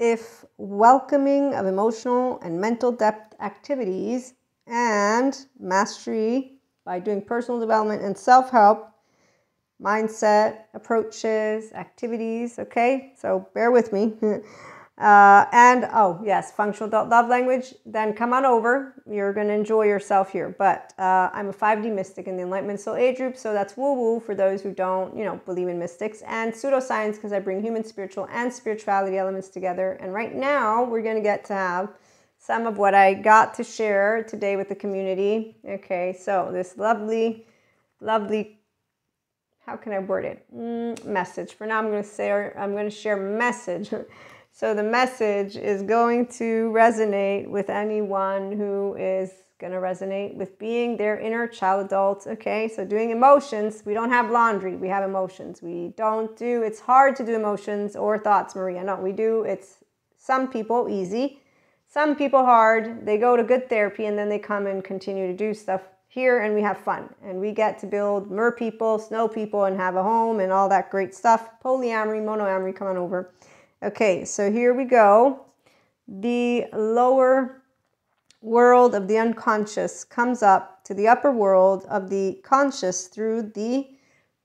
if welcoming of emotional and mental depth activities and mastery by doing personal development and self-help, mindset, approaches, activities, okay? So bear with me. And, oh, yes, functional adult love language, then come on over. You're going to enjoy yourself here. But I'm a 5D mystic in the Enlightenment Soul Age group, so that's woo-woo for those who don't, believe in mystics, and pseudoscience because I bring human, spiritual, and spirituality elements together. And right now, we're going to get to have some of what I got to share today with the community. Okay, so this lovely, how can I word it? Message. For now, I'm going to share message. So the message is going to resonate with anyone who is going to resonate with being their inner child adult. Okay, so doing emotions, we don't have laundry, we have emotions. It's hard to do emotions or thoughts, Maria. No, we do. It's some people easy, some people hard. They go to good therapy and then they come and continue to do stuff here, and we have fun. And we get to build mer people, snow people, and have a home and all that great stuff. Polyamory, monoamory, come on over. Okay, so here we go. The lower world of the unconscious comes up to the upper world of the conscious through the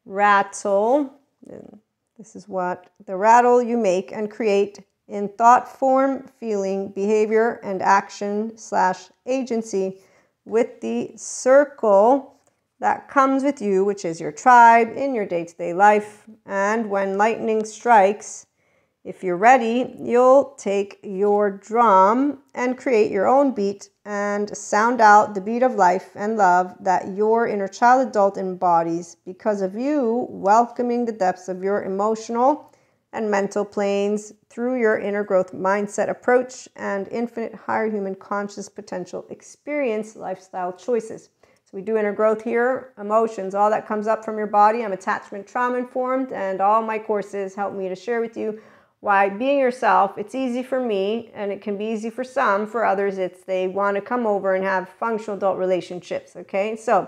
rattle. And this is what the rattle you make and create in thought, form, feeling, behavior, and action/agency with the circle that comes with you, which is your tribe in your day-to-day life. And when lightning strikes, if you're ready, you'll take your drum and create your own beat and sound out the beat of life and love that your inner child adult embodies because of you welcoming the depths of your emotional and mental planes through your inner growth mindset approach and infinite higher human conscious potential experience lifestyle choices. So we do inner growth here, emotions, all that comes up from your body. I'm attachment trauma informed, and all my courses help me to share with you why being yourself, it's easy for me, and it can be easy for some. For others, they want to come over and have functional adult relationships, okay? So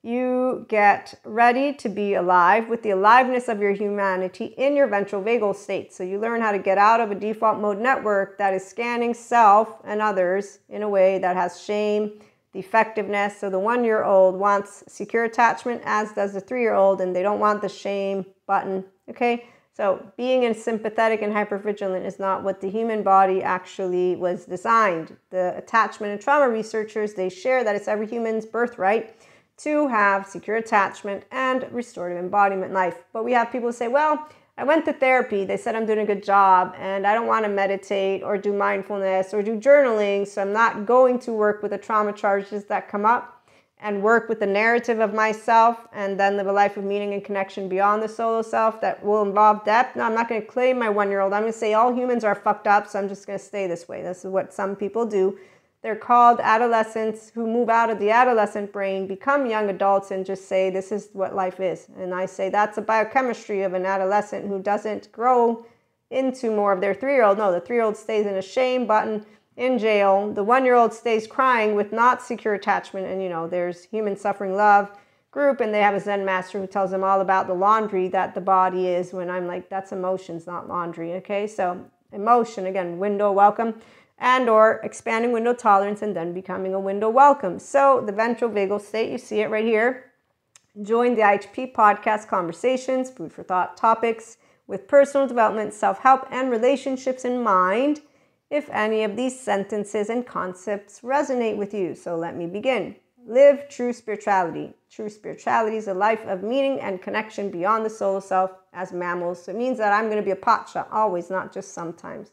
you get ready to be alive with the aliveness of your humanity in your ventral vagal state. So you learn how to get out of a default mode network that is scanning self and others in a way that has shame, defectiveness. So the 1-year-old wants secure attachment, as does the 3-year-old, and they don't want the shame button, okay? So being sympathetic and hypervigilant is not what the human body actually was designed. The attachment and trauma researchers, they share that it's every human's birthright to have secure attachment and restorative embodiment life. But we have people who say, well, I went to therapy. They said I'm doing a good job and I don't want to meditate or do mindfulness or do journaling. So I'm not going to work with the trauma charges that come up and work with the narrative of myself and then live a life of meaning and connection beyond the solo self that will involve depth. No, I'm not going to claim my 1-year-old. I'm going to say all humans are fucked up, so I'm just going to stay this way. This is what some people do. They're called adolescents who move out of the adolescent brain, become young adults, and just say this is what life is. And I say that's a biochemistry of an adolescent who doesn't grow into more of their 3-year-old. No, the 3-year-old stays in a shame button in jail. The 1-year-old stays crying with not secure attachment. And there's Human Suffering Love group, and they have a Zen master who tells them all about the laundry that the body is, when I'm like, that's emotions, not laundry. Okay, so emotion, again, window welcome, and or expanding window tolerance, and then becoming a window welcome. So the ventral vagal state, you see it right here. Join the IHP podcast conversations, food for thought topics with personal development, self-help, and relationships in mind, if any of these sentences and concepts resonate with you. So let me begin. Live true spirituality. True spirituality is a life of meaning and connection beyond the solo self as mammals. So it means that I'm going to be a pacha, always, not just sometimes.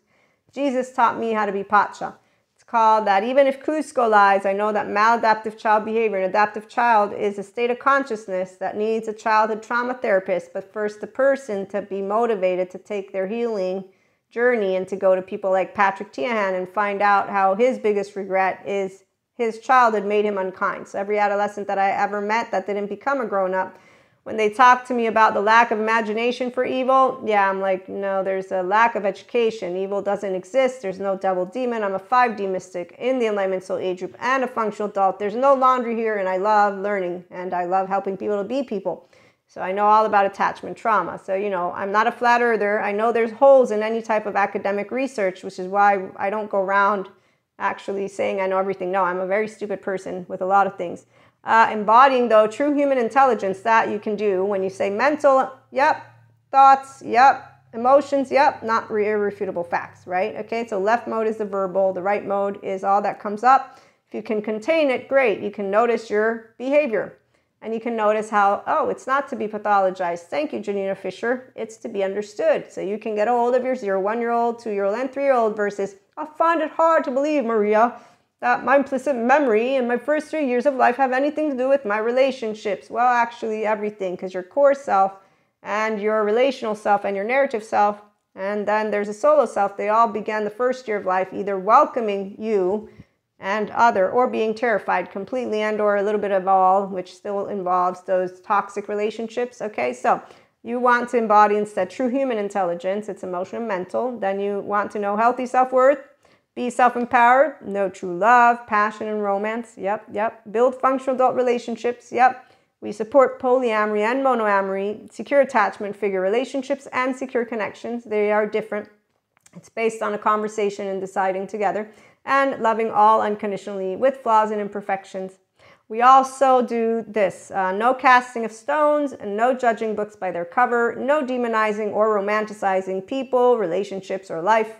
Jesus taught me how to be pacha. It's called that even if Cusco lies, I know that maladaptive child behavior, an adaptive child, is a state of consciousness that needs a childhood trauma therapist, but first the person to be motivated to take their healing journey and to go to people like Patrick Tiahan and find out how his biggest regret is his childhood made him unkind. So every adolescent that I ever met that didn't become a grown-up, when they talk to me about the lack of imagination for evil, yeah, I'm like, no, there's a lack of education. Evil doesn't exist. There's no devil demon. I'm a 5D mystic in the Enlightenment Soul Age group and a functional adult. There's no laundry here, and I love learning, and I love helping people to be people. So I know all about attachment trauma. So, you know, I'm not a flat earther. I know there's holes in any type of academic research, which is why I don't go around actually saying I know everything. No, I'm a very stupid person with a lot of things. Embodying, though, true human intelligence, that you can do when you say mental, yep, thoughts, yep, emotions, yep, not irrefutable facts, right? Okay, so left mode is the verbal, the right mode is all that comes up. If you can contain it, great. You can notice your behavior. And you can notice how, oh, it's not to be pathologized. Thank you, Janina Fisher. It's to be understood. So you can get a hold of your 0, 1-year-old, 2-year-old, and 3-year-old versus, I find it hard to believe, Maria, that my implicit memory in my first 3 years of life have anything to do with my relationships. Well, actually everything, because your core self and your relational self and your narrative self, and then there's a solo self, they all began the first year of life either welcoming you and other, or being terrified completely, and or a little bit of all, which still involves those toxic relationships. Okay, so you want to embody instead true human intelligence. It's emotional and mental. Then you want to know healthy self-worth, be self-empowered, know true love, passion, and romance. Yep. Build functional adult relationships. Yep. We support polyamory and monoamory, secure attachment figure relationships, and secure connections. They are different. It's based on a conversation and deciding together, and loving all unconditionally with flaws and imperfections. We also do this, no casting of stones, and no judging books by their cover, no demonizing or romanticizing people, relationships, or life,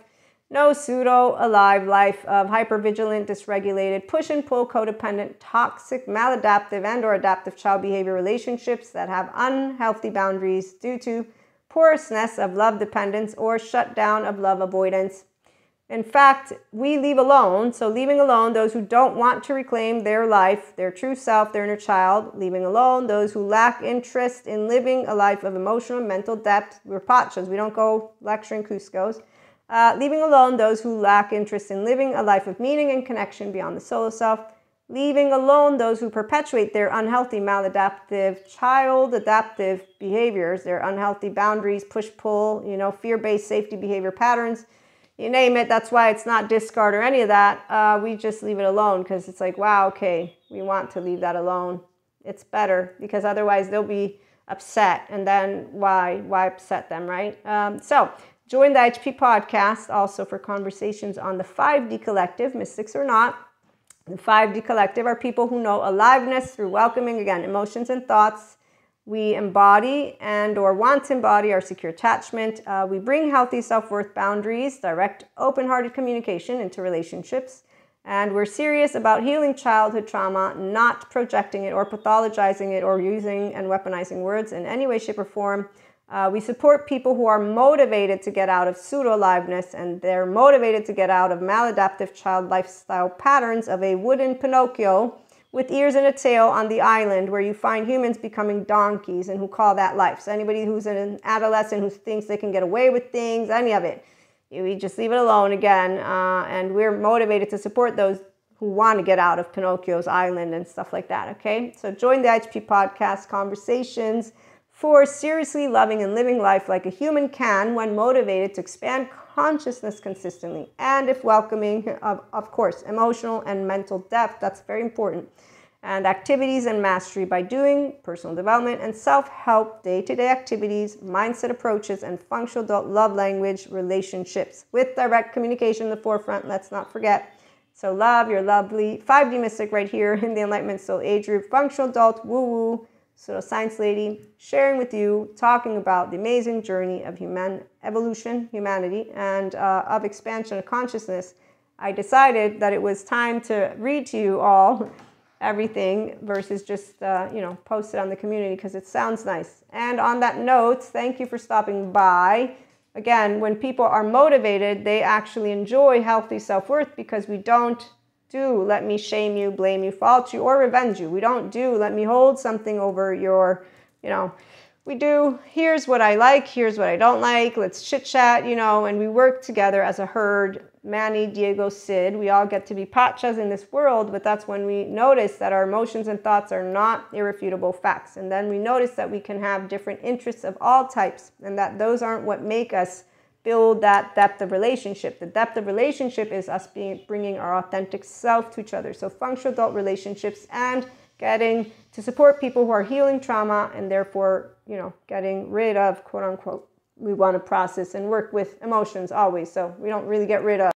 no pseudo-alive life of hypervigilant, dysregulated, push and pull, codependent, toxic, maladaptive, and or adaptive child behavior relationships that have unhealthy boundaries due to porousness of love dependence or shutdown of love avoidance. In fact, we leave alone, so leaving alone those who don't want to reclaim their life, their true self, their inner child, leaving alone those who lack interest in living a life of emotional and mental depth. We're pachas, we don't go lecturing Cuscos. Leaving alone those who lack interest in living a life of meaning and connection beyond the solo self. Leaving alone those who perpetuate their unhealthy, maladaptive, child adaptive behaviors, their unhealthy boundaries, push-pull, fear-based safety behavior patterns. You name it. That's why it's not discard or any of that. We just leave it alone because it's like, wow, okay, we want to leave that alone. It's better because otherwise they'll be upset. And then why upset them, right? So join the HP podcast also for conversations on the 5D collective, mystics or not. The 5D collective are people who know aliveness through welcoming, again, emotions and thoughts. We embody and or want to embody our secure attachment. We bring healthy self-worth boundaries, direct, open-hearted communication into relationships. And we're serious about healing childhood trauma, not projecting it or pathologizing it or using and weaponizing words in any way, shape, or form. We support people who are motivated to get out of pseudo-aliveness, and they're motivated to get out of maladaptive child lifestyle patterns of a wooden Pinocchio with ears and a tail on the island where you find humans becoming donkeys and who call that life. So anybody who's an adolescent who thinks they can get away with things, any of it, we just leave it alone again. And we're motivated to support those who want to get out of Pinocchio's island and stuff like that, okay? So join the IHP podcast conversations for seriously loving and living life like a human can when motivated to expand consciousness consistently, and if welcoming, of course, emotional and mental depth. That's very important. And activities and mastery by doing personal development and self-help, day-to-day activities, mindset approaches, and functional adult love language relationships with direct communication in the forefront. Let's not forget. So love, your lovely 5D mystic right here in the Enlightenment Soul Age group, functional adult, woo-woo, pseudoscience lady, sharing with you, talking about the amazing journey of human evolution, humanity, and of expansion of consciousness. I decided that it was time to read to you all everything versus just, post it on the community because it sounds nice. And on that note, thank you for stopping by. Again, when people are motivated, they actually enjoy healthy self-worth because we don't do let me shame you, blame you, fault you, or revenge you. We don't do let me hold something over your, we do here's what I like, here's what I don't like, let's chit chat, and we work together as a herd. Manny, Diego, Sid, we all get to be pachas in this world, but that's when we notice that our emotions and thoughts are not irrefutable facts. And then we notice that we can have different interests of all types and that those aren't what make us build that depth of relationship. The depth of relationship is us bringing our authentic self to each other. So functional adult relationships and getting to support people who are healing trauma and therefore, you know, getting rid of, quote unquote, we want to process and work with emotions always. So we don't really get rid of